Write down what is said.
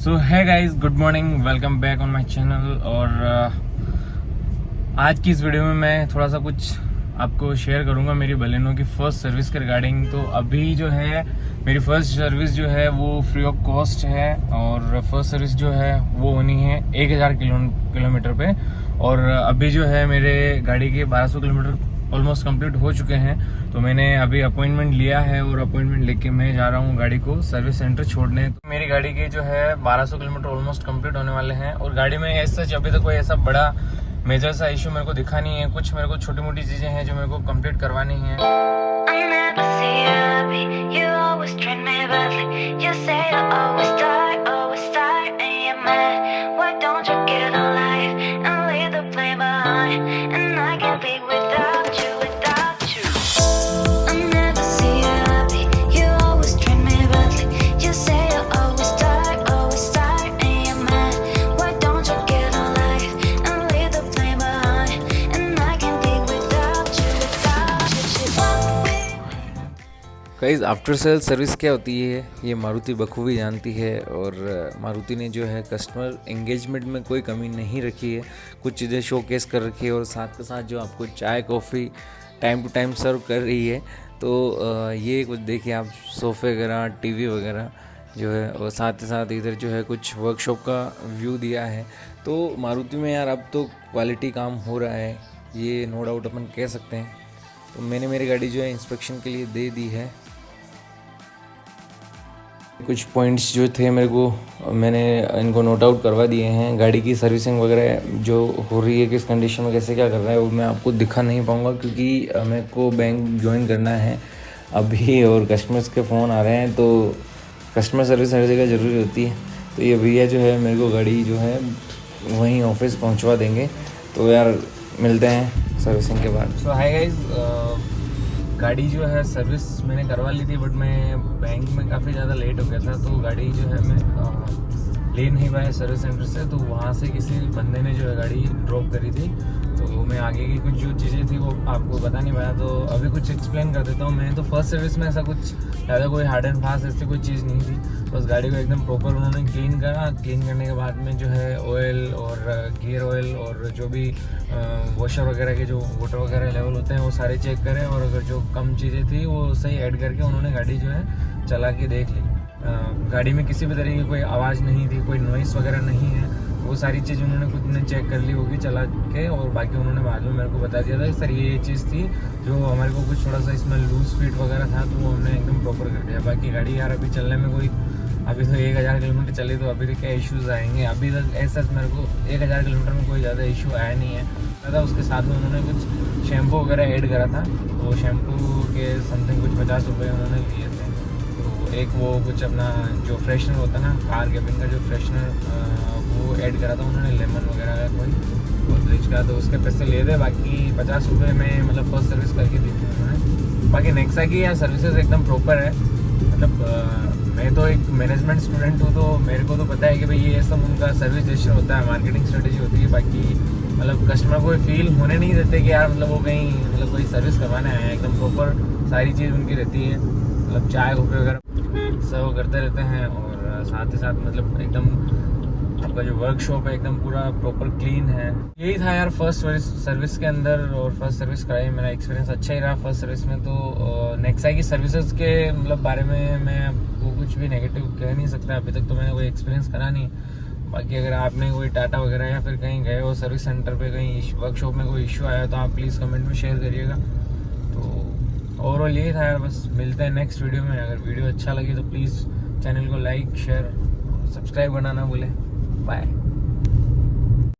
सो है guys, good morning, welcome back on my channel. और आज की इस वीडियो में मैं थोड़ा सा कुछ आपको शेयर करूंगा मेरी बलेनो की फर्स्ट सर्विस के रिगार्डिंग। तो अभी जो है मेरी फर्स्ट सर्विस जो है वो फ्री ऑफ कॉस्ट है और फर्स्ट सर्विस जो है वो होनी है 1000 किलोमीटर पे। और अभी जो है मेरे गाड़ी के 1200 किलोमीटर ऑलमोस्ट कंप्लीट हो चुके हैं। तो मैंने अभी अपॉइंटमेंट लिया है और अपॉइंटमेंट लेके मैं जा रहा हूँ गाड़ी को सर्विस सेंटर छोड़ने। तो मेरी गाड़ी के जो है 1200 किलोमीटर ऑलमोस्ट कंप्लीट होने वाले हैं और गाड़ी में ऐसा अभी तक कोई ऐसा बड़ा मेजर सा इशू मेरे को दिखा नहीं है। कुछ मेरे को छोटी मोटी चीजें हैं जो मेरे को कंप्लीट करवानी है। गाइस, आफ्टर सेल सर्विस क्या होती है ये मारुति बखूबी जानती है। और मारुति ने जो है कस्टमर एंगेजमेंट में कोई कमी नहीं रखी है। कुछ चीज़ें शोकेस कर रखी है और साथ के साथ जो आपको चाय कॉफ़ी टाइम टू टाइम सर्व कर रही है। तो ये कुछ देखिए आप, सोफ़े वगैरह, टीवी वगैरह जो है, और साथ ही साथ इधर जो है कुछ वर्कशॉप का व्यू दिया है। तो मारुति में यार अब तो क्वालिटी काम हो रहा है, ये नो डाउट अपन कह सकते हैं। तो मैंने मेरी गाड़ी जो है इंस्पेक्शन के लिए दे दी है। कुछ पॉइंट्स जो थे मेरे को, मैंने इनको नोट आउट करवा दिए हैं। गाड़ी की सर्विसिंग वगैरह जो हो रही है, किस कंडीशन में कैसे क्या कर रहा है, वो मैं आपको दिखा नहीं पाऊँगा क्योंकि मेरे को बैंक ज्वाइन करना है अभी और कस्टमर्स के फ़ोन आ रहे हैं। तो कस्टमर सर्विस हर जगह ज़रूरी होती है। तो ये भैया जो है मेरे को गाड़ी जो है वहीं ऑफिस पहुँचवा देंगे। तो यार मिलते हैं सर्विसिंग के बाद। सो हाय गाइस, गाड़ी जो है सर्विस मैंने करवा ली थी बट मैं बैंक में काफ़ी ज़्यादा लेट हो गया था। तो गाड़ी जो है मैं ले नहीं पाया सर्विस सेंटर से। तो वहाँ से किसी बंदे ने जो है गाड़ी ड्रॉप करी थी। तो मैं आगे की कुछ जो चीज़ें थी वो आपको बता नहीं पाया। तो अभी कुछ एक्सप्लेन कर देता हूँ। मैं तो फर्स्ट सर्विस में ऐसा कुछ ज़्यादा कोई हार्ड एंड फास्ट ऐसी कोई चीज़ नहीं थी। बस गाड़ी को एकदम प्रॉपर उन्होंने क्लीन करा। क्लीन करने के बाद में जो है ऑयल और गियर ऑयल और जो भी वॉशर वगैरह के जो वाटर वगैरह लेवल होते हैं वो सारे चेक करें। और अगर जो कम चीज़ें थी वो सही ऐड करके उन्होंने गाड़ी जो है चला के देख ली। गाड़ी में किसी भी तरह की कोई आवाज़ नहीं थी, कोई नॉइस वगैरह नहीं है। वो सारी चीज़ उन्होंने खुद ने चेक कर ली होगी चला के। और बाकी उन्होंने बाद में मेरे को बता दिया था कि सर ये चीज़ थी जो हमारे को कुछ थोड़ा सा इसमें लूज फिट वगैरह था, तो वो हमने एकदम प्रॉपर कर दिया। बाकी गाड़ी यार अभी चलने में कोई, अभी तो 1000 किलोमीटर चली तो अभी तक क्या इश्यूज़ आएंगे। अभी तक ऐसा मेरे को 1000 किलोमीटर में कोई ज़्यादा इशू आया नहीं है। ज़्यादा उसके साथ में उन्होंने कुछ शैम्पू वगैरह ऐड करा था। तो वो शैम्पू के समथिंग कुछ 50 रुपये उन्होंने लिए थे। तो एक वो कुछ अपना जो फ्रेशनर होता है ना, कार कैबिन का जो फ्रेशनर वो ऐड करा था उन्होंने, लेमन वगैरह का कोई गोदरेज का। तो उसके पैसे ले दे, बाकी 50 रुपये में मतलब फर्स्ट सर्विस करके दी थी उन्होंने। बाकी नेक्सा की यहाँ सर्विसेज एकदम प्रॉपर है। मतलब मैं तो एक मैनेजमेंट स्टूडेंट हूँ तो मेरे को तो पता है कि भाई ये सब उनका सर्विस जेस्चर होता है, मार्केटिंग स्ट्रेटेजी होती है। बाकी मतलब कस्टमर को फील होने नहीं देते कि यार मतलब वो कहीं मतलब कोई सर्विस करवाने आए हैं। एकदम प्रॉपर सारी चीज़ उनकी रहती है। मतलब चाय कॉफ़ी वगैरह सर्व करते रहते हैं। और साथ ही साथ मतलब एकदम आपका जो वर्कशॉप है एकदम पूरा प्रॉपर क्लीन है। यही था यार फर्स्ट सर्विस के अंदर। और फर्स्ट सर्विस कराई, मेरा एक्सपीरियंस अच्छा ही रहा फर्स्ट सर्विस में। तो नेक्सा की सर्विसेज के मतलब बारे में मैं आपको कुछ भी नेगेटिव कह नहीं सकता। अभी तक तो मैंने कोई एक्सपीरियंस करा नहीं। बाकी अगर आपने कोई टाटा वगैरह या फिर कहीं गए हो सर्विस सेंटर पे, कहीं वर्कशॉप में कोई इशू आया तो आप प्लीज़ कमेंट में शेयर करिएगा। तो ओवरऑल यही था यार। बस मिलते हैं नेक्स्ट वीडियो में। अगर वीडियो अच्छा लगे तो प्लीज़ चैनल को लाइक, शेयर, सब्सक्राइब करना ना भूलें। बाय।